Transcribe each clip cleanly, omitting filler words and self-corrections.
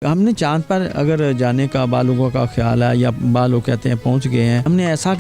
ہم نے چاند پر اگر جانے کا بعض کا خیال ہے یا بعض لوگ کہتے ہیں پہنچ گئے ہیں. ہم نے ایسا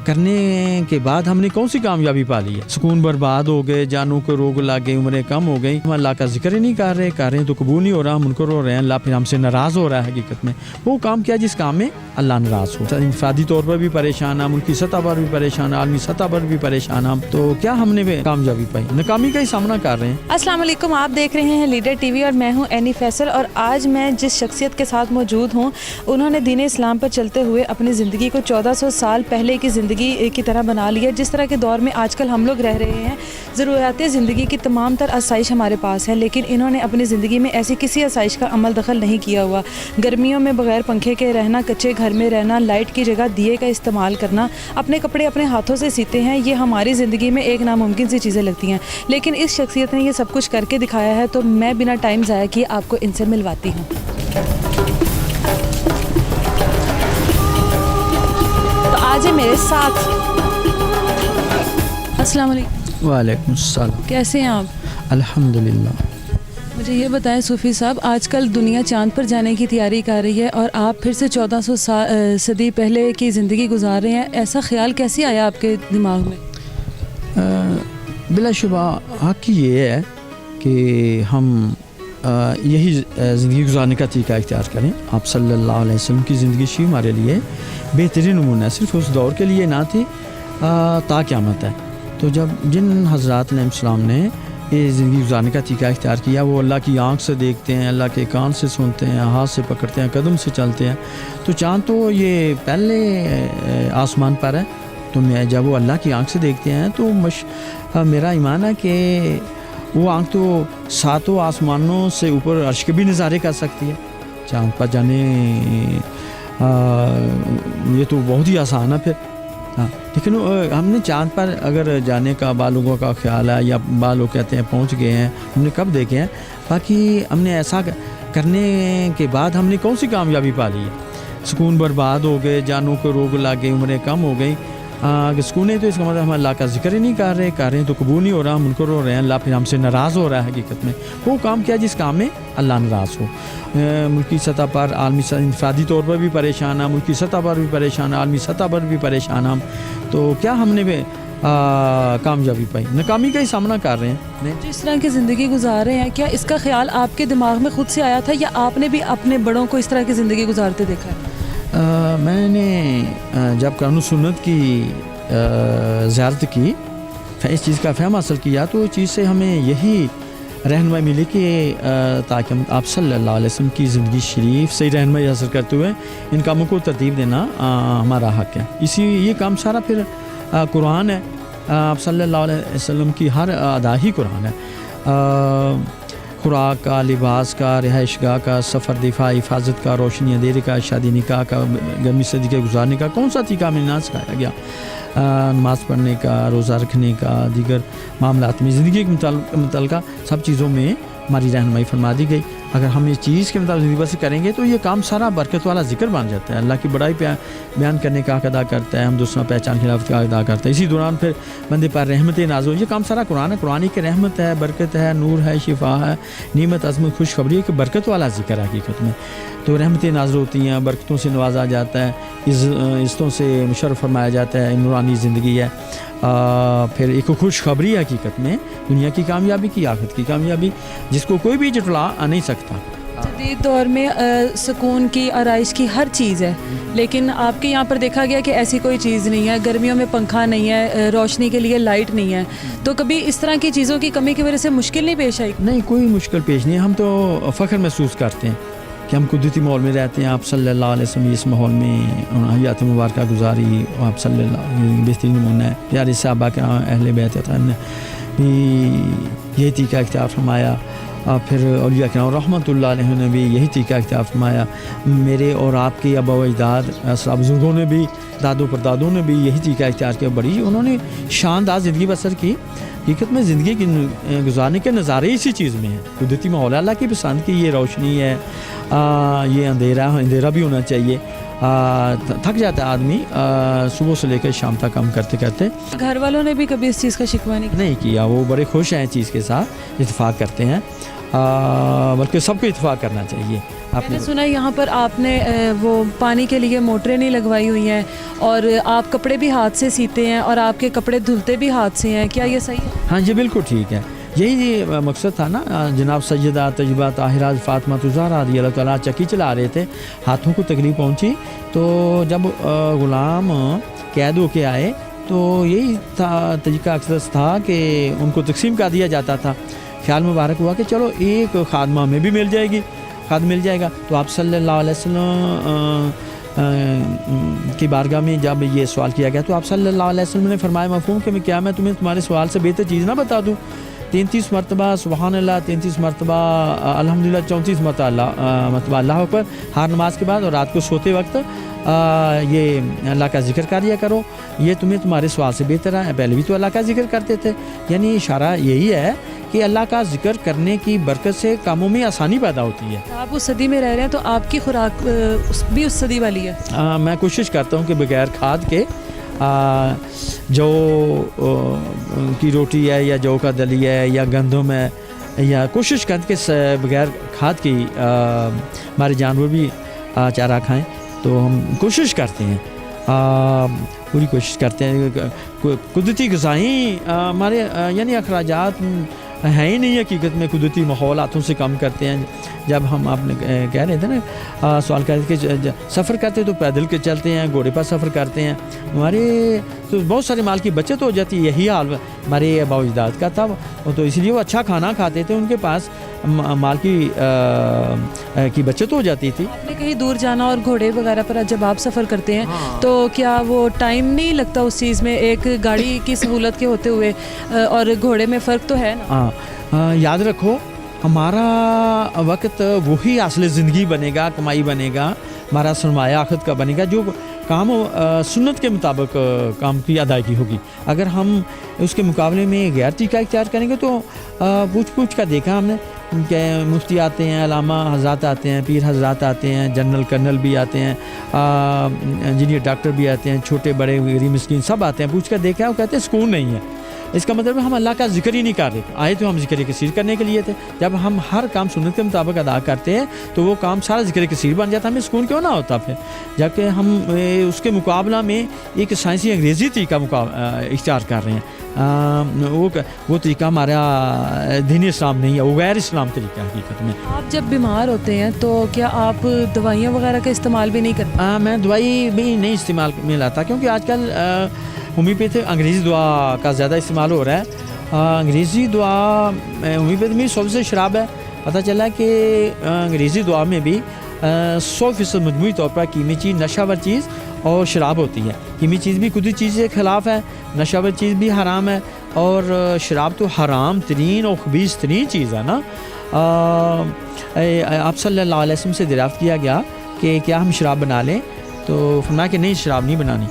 کرنے کے بعد ہم نے کون سی کامیابی پا لی ہے؟ سکون برباد ہو گئے، جانوں کو روگ لگ گئی، عمریں کم ہو گئی. ہم اللہ کا ذکر ہی نہیں کر رہے ہیں تو قبول نہیں ہو رہا، منکر ہو رہے ہیں. اللہ پھر ہم سے ناراض ہو رہا ہے. حقیقت میں وہ کام کیا جس کام میں اللہ ناراض ہو. انفرادی طور پر بھی پریشان ہم، ملکی سطح پر بھی پریشان، عالمی سطح پر بھی پریشان ہم. تو کیا ہم نے کامیابی پائی؟ ناکامی کا ہی سامنا کر رہے ہیں. السلام علیکم، آپ دیکھ رہے ہیں لیڈر ٹی وی اور میں ہوں اینی فیصل. اور آج میں جس شخصیت کے ساتھ موجود ہوں انہوں نے دین اسلام پر چلتے ہوئے اپنی زندگی کو 1400 سال پہلے کی زندگی کی طرح بنا لیا. جس طرح کے دور میں آج کل ہم لوگ رہ رہے ہیں، ضروریات زندگی کی تمام تر آسائش ہمارے پاس ہے، لیکن انہوں نے اپنی زندگی میں ایسی کسی آسائش کا عمل دخل نہیں کیا ہوا. گرمیوں میں بغیر پنکھے کے رہنا، کچے گھر میں رہنا، لائٹ کی جگہ دیے کا استعمال کرنا، اپنے کپڑے اپنے ہاتھوں سے سیتے ہیں. یہ ہماری زندگی میں ایک ناممکن سی چیزیں لگتی ہیں، لیکن اس شخصیت نے یہ سب کچھ کر کے دکھایا ہے. تو میں بنا ٹائم ضائع کیے آپ کو ان سے ملواتی ہوں. تو آج میرے ساتھ. السلام علیکم. وعلیکم السلام. کیسے ہیں آپ؟ الحمدللہ. مجھے یہ بتائیں صوفی صاحب، آج کل دنیا چاند پر جانے کی تیاری کر رہی ہے اور آپ پھر سے 1400 صدی پہلے کی زندگی گزار رہے ہیں. ایسا خیال کیسے آیا آپ کے دماغ میں؟ بلا شبہ حق یہ ہے کہ ہم یہی زندگی گزارنے کا طریقہ اختیار کریں. آپ صلی اللہ علیہ وسلم کی زندگی شی ہمارے لیے بہترین نمونہ ہے. صرف اس دور کے لیے نہ تھی، تا قیامت ہے. تو جب جن حضرات علیہ السلام نے یہ زندگی گزارنے کا طریقہ اختیار کیا، وہ اللہ کی آنکھ سے دیکھتے ہیں، اللہ کے کان سے سنتے ہیں، ہاتھ سے پکڑتے ہیں، قدم سے چلتے ہیں. تو چاند تو یہ پہلے آسمان پر ہے. تو جب وہ اللہ کی آنکھ سے دیکھتے ہیں تو میرا ایمان ہے کہ وہ آنکھ تو ساتوں آسمانوں سے اوپر عرش کے بھی نظارے کر سکتی ہے. چاند پر جانے یہ تو بہت ہی آسان ہے پھر. ہاں، لیکن ہم نے چاند پر اگر جانے کا بعض کا خیال ہے یا بعض لوگ کہتے ہیں پہنچ گئے ہیں. ہم نے کب دیکھے ہیں؟ باقی ہم نے ایسا کرنے کے بعد ہم نے کون سی کامیابی پا لی ہے؟ سکون برباد ہو گئے، جانوں کو روگ لگ گئی، عمریں کم ہو گئی. اگر سکون ہے تو اس کا مطلب ہم اللہ کا ذکر ہی نہیں کر رہے ہیں تو قبول نہیں ہو رہا، منکر ہو رہے ہیں. اللہ پھر ہم سے ناراض ہو رہا ہے. حقیقت میں وہ کام کیا جس کام میں اللہ ناراض ہو. ملکی سطح پر، عالمی انفرادی طور پر بھی پریشان ہم، ملکی سطح پر بھی پریشان، عالمی سطح پر بھی پریشان ہم. تو کیا ہم نے کامیابی پائی؟ ناکامی کا ہی سامنا کر رہے ہیں. جس طرح کی زندگی گزار رہے ہیں، کیا اس کا خیال آپ کے دماغ میں خود سے آیا تھا یا آپ نے بھی اپنے بڑوں کو اس طرح کی زندگی گزارتے دیکھا ہے؟ میں نے جب قرآن و سنت کی زیارت کی، اس چیز کا فہم حاصل کیا، تو اس چیز سے ہمیں یہی رہنمائی ملی کہ تاکہ آپ صلی اللہ علیہ وسلم کی زندگی شریف سے رہنمائی حاصل کرتے ہوئے ان کاموں کو ترتیب دینا ہمارا حق ہے. یہ کام سارا پھر قرآن ہے. آپ صلی اللہ علیہ وسلم کی ہر ادا ہی قرآن ہے. خوراک کا، لباس کا، رہائش گاہ کا، سفر، دفاع، حفاظت کا، روشنی اندھیرے کا، شادی نکاح کا، گرمی سردی کے گزارنے کا کون سا طریقہ ہمیں نہ سکھایا گیا؟ نماز پڑھنے کا، روزہ رکھنے کا، دیگر معاملات میں زندگی کے متعلقہ سب چیزوں میں ہماری رہنمائی فرما دی گئی. اگر ہم اس چیز کے مطابق زندگی بسر کریں گے تو یہ کام سارا برکت والا ذکر بن جاتا ہے. اللہ کی بڑائی بیان کرنے کا حق ادا کرتا ہے، ہم دوسرا پہچان خلافت کا ادا کرتا ہے. اسی دوران پھر بندے پر رحمت نازل، یہ کام سارا قرآن ہے. قرآن کی رحمت ہے، برکت ہے، نور ہے، شفا ہے، نعمت، عظمت، خوشخبری ہے کہ برکت والا ذکر ہے. حقیقت میں تو رحمتیں نازل ہوتی ہیں، برکتوں سے نوازا جاتا ہے، عزتوں سے مشرف فرمایا جاتا ہے. نورانی زندگی ہے. پھر ایک خوشخبری ہے حقیقت میں دنیا کی کامیابی کی، آخرت کی کامیابی، جس کو کوئی بھی جٹلا نہیں سکتا. جدید دور میں سکون کی، آرائش کی ہر چیز ہے، لیکن آپ کے یہاں پر دیکھا گیا کہ ایسی کوئی چیز نہیں ہے. گرمیوں میں پنکھا نہیں ہے، روشنی کے لیے لائٹ نہیں ہے. تو کبھی اس طرح کی چیزوں کی کمی کی وجہ سے مشکل نہیں پیش آئی؟ نہیں، کوئی مشکل پیش نہیں. ہم تو فخر محسوس کرتے ہیں کہ ہم قدرتی ماحول میں رہتے ہیں. آپ صلی اللہ علیہ وسلم اس ماحول میں حیات مبارکہ گزاری، آپ صلی اللہ بہترین نمونہ ہے. پیارے صحابہ کے اہل بیت نے بھی یہی طریقہ اختیار فرمایا. پھر اولیاء کرام رحمۃ اللہ علیہ نے بھی یہی طریقہ اختیار فرمایا. میرے اور آپ کے آبا و اجداد، بزرگوں نے بھی، دادوں پر دادوں نے بھی یہی طریقہ اختیار کیا. بڑی انہوں نے شاندار زندگی بسر کی. حقیقت میں زندگی کی گزارنے کے نظارے اسی چیز میں ہیں. قدرتی ماحول اللہ کی پسند کی، یہ روشنی ہے، یہ اندھیرا بھی ہونا چاہیے. تھک جاتا ہے آدمی صبح سے لے کر شام تک کام کرتے کرتے. گھر والوں نے بھی کبھی اس چیز کا شکوہ نہیں کیا؟ وہ بڑے خوش ہیں اس چیز کے ساتھ، اتفاق کرتے ہیں. بلکہ سب کو اتفاق کرنا چاہیے. میں نے سنا یہاں پر آپ نے وہ پانی کے لیے موٹریں نہیں لگوائی ہوئی ہیں اور آپ کپڑے بھی ہاتھ سے سیتے ہیں اور آپ کے کپڑے دھلتے بھی ہاتھ سے ہیں, کیا یہ صحیح ہے؟ ہاں جی بالکل ٹھیک ہے. یہی مقصد تھا نا. جناب سیدہ طیبہ طاہرہ فاطمہ الزہرا رضی اللہ تعالیٰ چکی چلا رہے تھے, ہاتھوں کو تکلیف پہنچی, تو جب غلام قید ہو کے آئے تو یہی تھا طریقہ اکثر تھا کہ ان کو تقسیم کر دیا جاتا تھا. خیال مبارک ہوا کہ چلو ایک خادمہ ہمیں بھی مل جائے گی, خادم مل جائے گا. تو آپ صلی اللہ علیہ وسلم کی بارگاہ میں جب یہ سوال کیا گیا تو آپ صلی اللہ علیہ وسلم نے فرمایا مفہوم کہ کیا میں تمہیں تمہارے سوال سے بہتر چیز نہ بتا دوں؟ 33 مرتبہ سبحان اللہ, 33 مرتبہ الحمدللہ, 34 مرتبہ اللہ اکبر ہر نماز کے بعد, اور رات کو سوتے وقت یہ اللہ کا ذکر کر لیا کرو, یہ تمہیں تمہارے سوال سے بہتر ہے. پہلے بھی تو اللہ کا ذکر کرتے تھے. یعنی اشارہ یہی ہے کہ اللہ کا ذکر کرنے کی برکت سے کاموں میں آسانی پیدا ہوتی ہے. آپ اس صدی میں رہ رہے ہیں تو آپ کی خوراک بھی اس صدی والی ہے؟ میں کوشش کرتا ہوں کہ بغیر کھاد کے جو کی روٹی ہے یا جو کا دلی ہے یا گندم ہے, یا کوشش کرتے کہ بغیر کھاد کی ہمارے جانور بھی چارہ کھائیں. تو ہم کوشش کرتے ہیں, پوری کوشش کرتے ہیں. قدرتی غذائیں ہمارے یعنی اخراجات ہیں ہی نہیں حقیقت میں. قدرتی ماحول ہاتھوں سے کم کرتے ہیں. جب ہم آپ نے کہہ رہے تھے نا سوال کر کے سفر کرتے تو پیدل کے چلتے ہیں, گھوڑے پر سفر کرتے ہیں. ہمارے تو بہت سارے مال کی بچت ہو جاتی ہے. یہی حال ہمارے آباء و اجداد کا تھا, تو اس لیے وہ اچھا کھانا کھاتے تھے, ان کے پاس مال کی بچت ہو جاتی تھی. آپ نے کہیں دور جانا اور گھوڑے وغیرہ پر جب آپ سفر کرتے ہیں تو کیا وہ ٹائم نہیں لگتا اس چیز میں, ایک گاڑی کی سہولت کے ہوتے ہوئے اور گھوڑے میں فرق تو ہے نا؟ یاد رکھو ہمارا وقت وہی اصل زندگی بنے گا, کمائی بنے گا, ہمارا سرمایہ آخرت کا بنے گا جو کام سنت کے مطابق کام کی ادائیگی ہوگی. اگر ہم اس کے مقابلے میں غیر طریقہ اختیار کریں گے تو پوچھ کر دیکھا ہم نے کہ مفتی آتے ہیں, علامہ حضرات آتے ہیں, پیر حضرات آتے ہیں, جنرل کرنل بھی آتے ہیں, انجینئر ڈاکٹر بھی آتے ہیں, چھوٹے بڑے غریب مسکین سب آتے ہیں. پوچھ کر دیکھا, وہ کہتے ہیں سکون نہیں ہے. اس کا مطلب ہم اللہ کا ذکر ہی نہیں کر رہے. آئے تو ہم ذکر کثیر کرنے کے لیے تھے. جب ہم ہر کام سنت کے مطابق ادا کرتے ہیں تو وہ کام سارا ذکر کثیر بن جاتا ہے. ہمیں سکون کیوں نہ ہوتا پھر, جبکہ ہم اس کے مقابلہ میں ایک سائنسی انگریزی طریقہ اختیار کر رہے ہیں. وہ طریقہ ہمارا دین اسلام نہیں ہے, وہ غیر اسلام طریقہ ہے حقیقت میں. آپ جب بیمار ہوتے ہیں تو کیا آپ دوائیاں وغیرہ کا استعمال بھی نہیں کرتے؟ میں دوائی بھی نہیں استعمال میں لاتا, کیونکہ آج کل ہومیوپیتھی انگریزی دعا کا زیادہ استعمال ہو رہا ہے. انگریزی دعا ہومیوپیتھی میں 100% شراب ہے. پتہ چلا کہ انگریزی دعا میں بھی 100% مجموعی طور پر قیمتی چیز, نشہ ور چیز اور شراب ہوتی ہے. قیمتی چیز بھی قدرتی چیز کے خلاف ہے, نشہ ور چیز بھی حرام ہے, اور شراب تو حرام ترین اور خبیث ترین چیز ہے نا. آپ صلی اللہ علیہ وسلم سے دریافت کیا گیا کہ کیا ہم شراب بنا لیں, تو فرمایا کہ نہیں, شراب نہیں بنانی.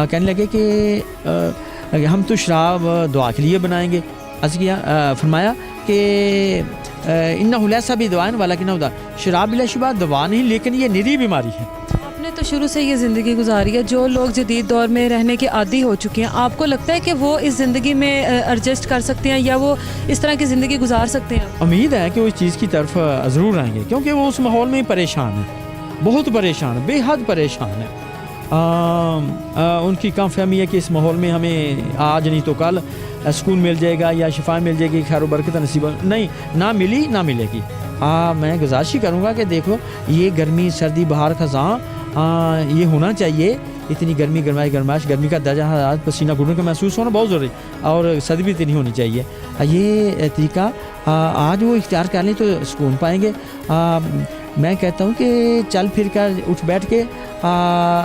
کہنے لگے کہ ہم تو شراب دعا کے لیے بنائیں گے. عرض کیا, فرمایا کہ انہ لیس بدعاء ولکن ہدیٰ, شراب بلا شبہ دوا نہیں لیکن یہ نری بیماری ہے. آپ نے تو شروع سے یہ زندگی گزاری ہے. جو لوگ جدید دور میں رہنے کے عادی ہو چکے ہیں, آپ کو لگتا ہے کہ وہ اس زندگی میں ایڈجسٹ کر سکتے ہیں یا وہ اس طرح کی زندگی گزار سکتے ہیں؟ امید ہے کہ وہ اس چیز کی طرف ضرور آئیں گے, کیونکہ وہ اس ماحول میں پریشان ہیں, بہت پریشان ہیں, بے حد پریشان ہیں. ان کی کم فہمی ہے کہ اس ماحول میں ہمیں آج نہیں تو کل سکون مل جائے گا یا شفا مل جائے گی, خیر و برکت نصیب نہیں, نہ ملی نہ ملے گی. میں گزارش ہی کروں گا کہ دیکھو یہ گرمی سردی بہار خزاں یہ ہونا چاہیے. اتنی گرمی گرمائش گرمی کا درجہ حرارت پسینہ گھٹنے کا محسوس ہونا بہت ضروری, اور سردی بھی اتنی ہونی چاہیے. یہ طریقہ آج وہ اختیار کر لیں تو سکون پائیں گے. میں کہتا ہوں کہ چل پھر کر اٹھ بیٹھ کے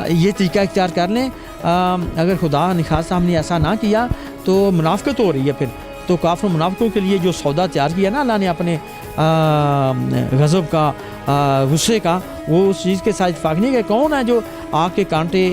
یہ طریقہ اختیار کر لیں. اگر خدا نخواستہ ہم نے ایسا نہ کیا تو منافقت ہو رہی ہے پھر. تو کافر منافقوں کے لیے جو سودا تیار کیا نا اللہ نے اپنے غضب کا, غصے کا, وہ اس چیز کے ساتھ اتفاق نہیں کہ کون ہے جو آگ کے کانٹے